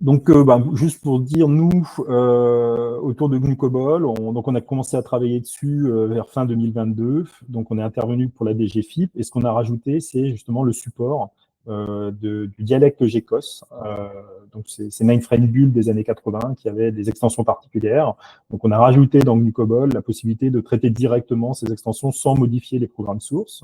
Donc, juste pour dire, nous, autour de GNU COBOL, donc on a commencé à travailler dessus vers fin 2022. Donc, on est intervenu pour la DGFIP. Et ce qu'on a rajouté, c'est justement le support du dialecte GECOS. Donc, c'est Mainframe Bull des années 80 qui avait des extensions particulières. Donc, on a rajouté dans GNU COBOL la possibilité de traiter directement ces extensions sans modifier les programmes sources.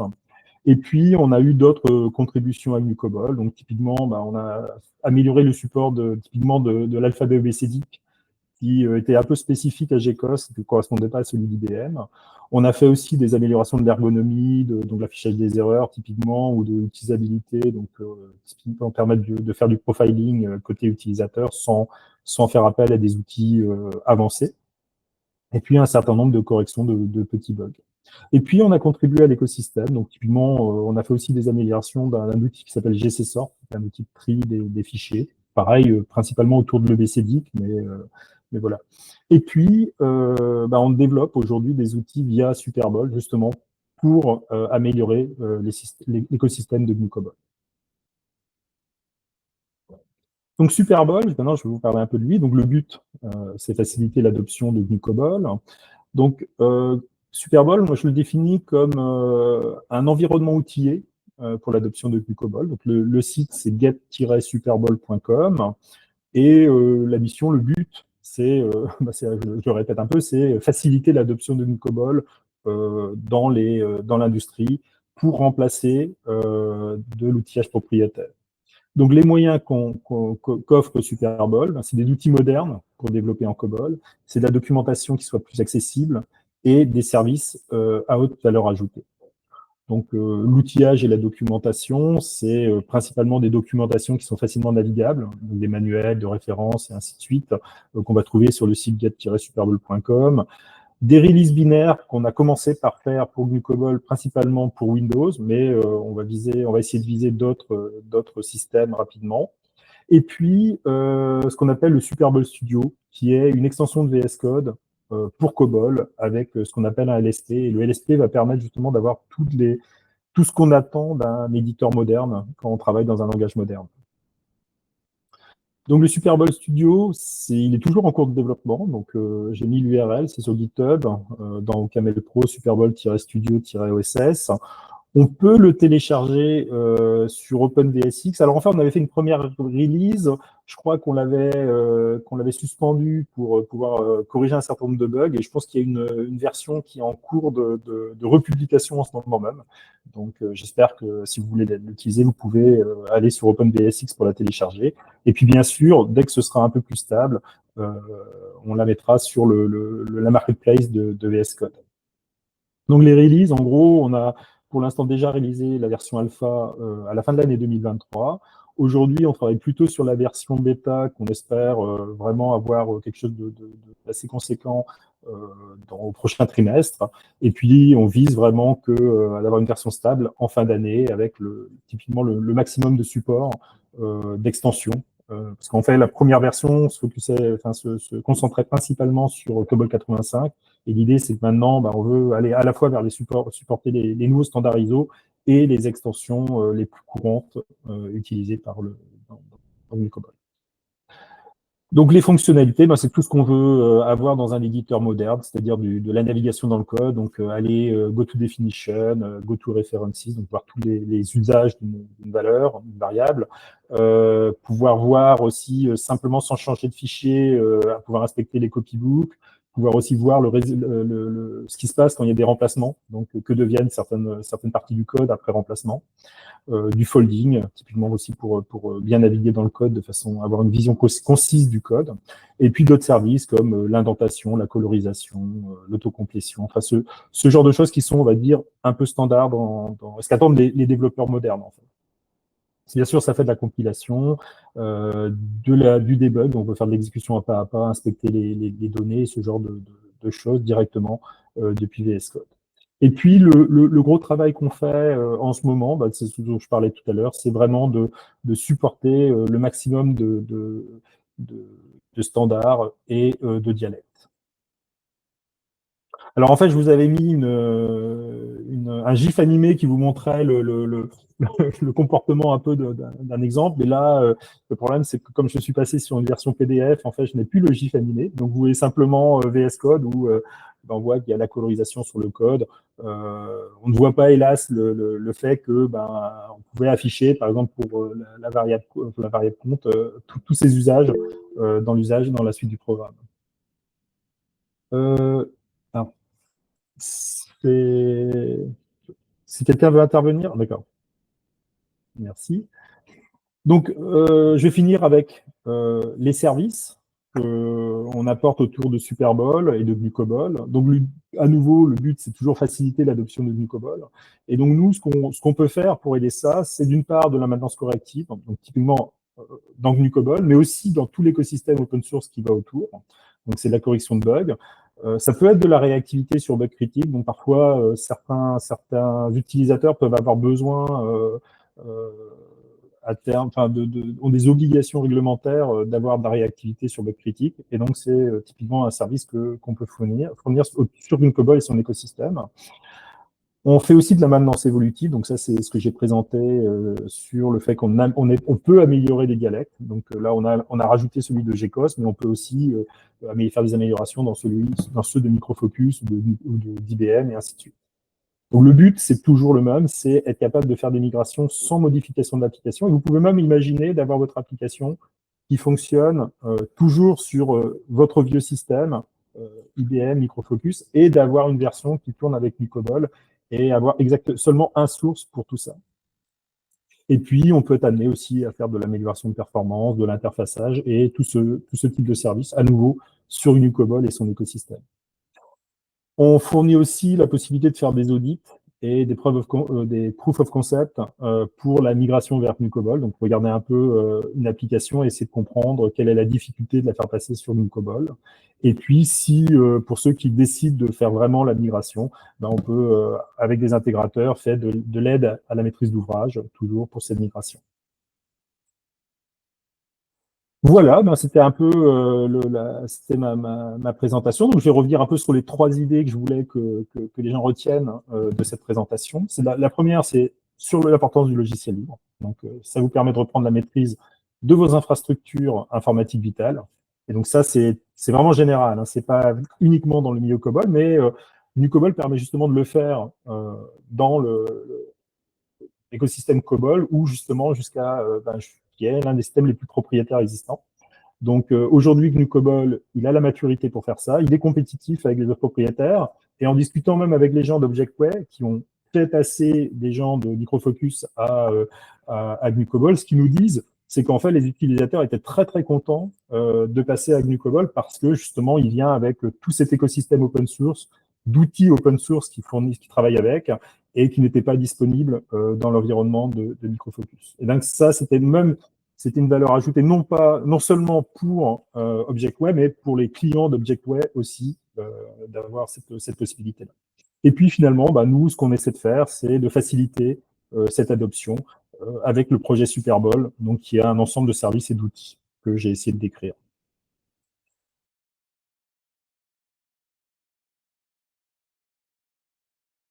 Et puis, on a eu d'autres contributions à GNU COBOL. Donc, typiquement, on a amélioré le support typiquement de l'alphabet abécédique qui était un peu spécifique à GECOS, qui ne correspondait pas à celui d'IBM. On a fait aussi des améliorations de l'ergonomie, donc l'affichage des erreurs, typiquement, ou de l'utilisabilité, donc typiquement permettre de faire du profiling côté utilisateur sans faire appel à des outils avancés. Et puis, un certain nombre de corrections de petits bugs. Et puis, on a contribué à l'écosystème. Donc, typiquement, on a fait aussi des améliorations d'un outil qui s'appelle GCSort, un outil de tri des fichiers. Pareil, principalement autour de l'EBCDIC, mais voilà. Et puis, on développe aujourd'hui des outils via Superbol, justement, pour améliorer l'écosystème de GNU COBOL. Donc, Superbol, maintenant, je vais vous parler un peu de lui. Donc, le but, c'est faciliter l'adoption de GNU COBOL. Donc, Superbol, moi, je le définis comme un environnement outillé pour l'adoption de GNU COBOL. Donc, le site, c'est get-superbol.com. Et la mission, le but, c'est, je le répète un peu, c'est faciliter l'adoption de GNU COBOL dans l'industrie pour remplacer de l'outillage propriétaire. Donc, les moyens qu'offre Superbol, c'est des outils modernes pour développer en COBOL, c'est de la documentation qui soit plus accessible et des services à haute valeur ajoutée. Donc, l'outillage et la documentation, c'est principalement des documentations qui sont facilement navigables, donc des manuels de référence et ainsi de suite, qu'on va trouver sur le site get-superbol.com. Des releases binaires qu'on a commencé par faire pour GNU COBOL, principalement pour Windows, mais on va essayer de viser d'autres systèmes rapidement. Et puis, ce qu'on appelle le Superbol Studio, qui est une extension de VS Code pour COBOL avec ce qu'on appelle un LSP. Et le LSP va permettre justement d'avoir tout ce qu'on attend d'un éditeur moderne quand on travaille dans un langage moderne. Donc, le Superbol Studio, il est toujours en cours de développement. Donc, j'ai mis l'URL, c'est sur GitHub, dans Camel Pro, superbol-studio-oss. On peut le télécharger sur OpenVSX. Alors, enfin, on avait fait une première release. Je crois qu'on l'avait suspendu pour pouvoir corriger un certain nombre de bugs. Et je pense qu'il y a une version qui est en cours de republication en ce moment même. Donc, j'espère que si vous voulez l'utiliser, vous pouvez aller sur OpenVSX pour la télécharger. Et puis, bien sûr, dès que ce sera un peu plus stable, on la mettra sur la marketplace de VS Code. Donc, les releases, en gros, on a pour l'instant déjà réalisé la version alpha à la fin de l'année 2023. Aujourd'hui, on travaille plutôt sur la version bêta qu'on espère vraiment avoir quelque chose d'assez conséquent au prochain trimestre. Et puis, on vise vraiment à avoir une version stable en fin d'année avec typiquement le maximum de support d'extension. Parce qu'en fait, la première version se concentrait principalement sur COBOL 85. Et l'idée, c'est que maintenant, on veut aller à la fois vers supporter les nouveaux standards ISO et les extensions les plus courantes utilisées dans le COBOL. Donc, les fonctionnalités, c'est tout ce qu'on veut avoir dans un éditeur moderne, c'est-à-dire de la navigation dans le code, donc aller go to definition, go to references, donc voir tous les usages d'une valeur, d'une variable, pouvoir voir aussi simplement sans changer de fichier, pouvoir inspecter les copybooks, pouvoir aussi voir ce qui se passe quand il y a des remplacements, donc que deviennent certaines parties du code après remplacement. Du folding, typiquement aussi pour bien naviguer dans le code de façon à avoir une vision concise du code. Et puis d'autres services comme l'indentation, la colorisation, l'autocomplétion, enfin ce genre de choses qui sont, on va dire, un peu standards dans ce qu'attendent les développeurs modernes, en fait. Bien sûr, ça fait de la compilation, du debug, on peut faire de l'exécution à pas, inspecter les données, ce genre de choses directement depuis VS Code. Et puis, le gros travail qu'on fait en ce moment, c'est ce dont je parlais tout à l'heure, c'est vraiment de supporter le maximum de standards et de dialectes. Alors en fait, je vous avais mis un GIF animé qui vous montrait le comportement un peu d'un exemple. Mais là, le problème, c'est que comme je suis passé sur une version PDF, en fait, je n'ai plus le GIF animé. Donc vous voyez simplement VS Code où ben, on voit qu'il y a la colorisation sur le code. On ne voit pas, hélas, le fait que ben, on pouvait afficher, par exemple, pour la variable compte, tous ces usages dans la suite du programme. Euh, alors, c'est... Si quelqu'un veut intervenir, d'accord, merci. Donc, je vais finir avec les services qu'on apporte autour de Superbol et de Glucobol. Donc, à nouveau, le but, c'est toujours faciliter l'adoption de Glucobol. Et donc, nous, ce qu'on peut faire pour aider ça, c'est d'une part de la maintenance corrective, donc typiquement dans Glucobol, mais aussi dans tout l'écosystème open source qui va autour. Donc, c'est de la correction de bugs. Ça peut être de la réactivité sur bug critique. Donc, parfois, certains utilisateurs peuvent avoir besoin euh, à terme, enfin, ont des obligations réglementaires d'avoir de la réactivité sur bug critique. Et donc, c'est typiquement un service qu'on peut fournir sur Glucobol et son écosystème. On fait aussi de la maintenance évolutive, donc ça c'est ce que j'ai présenté sur le fait on peut améliorer des dialectes. Donc là on a rajouté celui de GCOS, mais on peut aussi faire des améliorations dans ceux de Microfocus ou d'IBM et ainsi de suite. Donc le but c'est toujours le même, c'est être capable de faire des migrations sans modification de l'application. Et vous pouvez même imaginer d'avoir votre application qui fonctionne toujours sur votre vieux système, IBM, Microfocus, et d'avoir une version qui tourne avec Nicobol et avoir seulement un source pour tout ça. Et puis, on peut être amené aussi à faire de l'amélioration de performance, de l'interfaçage et tout ce type de service, à nouveau, sur Nicobol et son écosystème. On fournit aussi la possibilité de faire des audits et des proof of concept pour la migration vers Nicobol. Donc, regarder un peu une application et essayer de comprendre quelle est la difficulté de la faire passer sur Nicobol. Et puis, pour ceux qui décident de faire vraiment la migration, ben, on peut, avec des intégrateurs, faire de l'aide à la maîtrise d'ouvrage, toujours pour cette migration. Voilà, ben c'était un peu c'était ma présentation. Donc, je vais revenir un peu sur les 3 idées que je voulais que les gens retiennent de cette présentation. La première, c'est sur l'importance du logiciel libre. Donc, ça vous permet de reprendre la maîtrise de vos infrastructures informatiques vitales. Et donc, ça, c'est vraiment général. Hein. C'est pas uniquement dans le milieu COBOL, mais NuCOBOL permet justement de le faire dans l'écosystème COBOL ou justement qui est l'un des systèmes les plus propriétaires existants. Donc aujourd'hui, GNU COBOL, il a la maturité pour faire ça. Il est compétitif avec les autres propriétaires. Et en discutant même avec les gens d'ObjectWay, qui ont fait passer des gens de Microfocus à GNU COBOL, ce qu'ils nous disent, c'est qu'en fait, les utilisateurs étaient très, très contents de passer à GNU COBOL parce que justement, il vient avec tout cet écosystème open source, d'outils open source qui travaillent avec et qui n'étaient pas disponibles dans l'environnement de Microfocus. Et donc ça, c'était une valeur ajoutée non seulement pour ObjectWay, mais pour les clients d'ObjectWay aussi, d'avoir cette possibilité-là. Et puis finalement, bah, nous, ce qu'on essaie de faire, c'est de faciliter cette adoption avec le projet Superbol, donc qui a un ensemble de services et d'outils que j'ai essayé de décrire.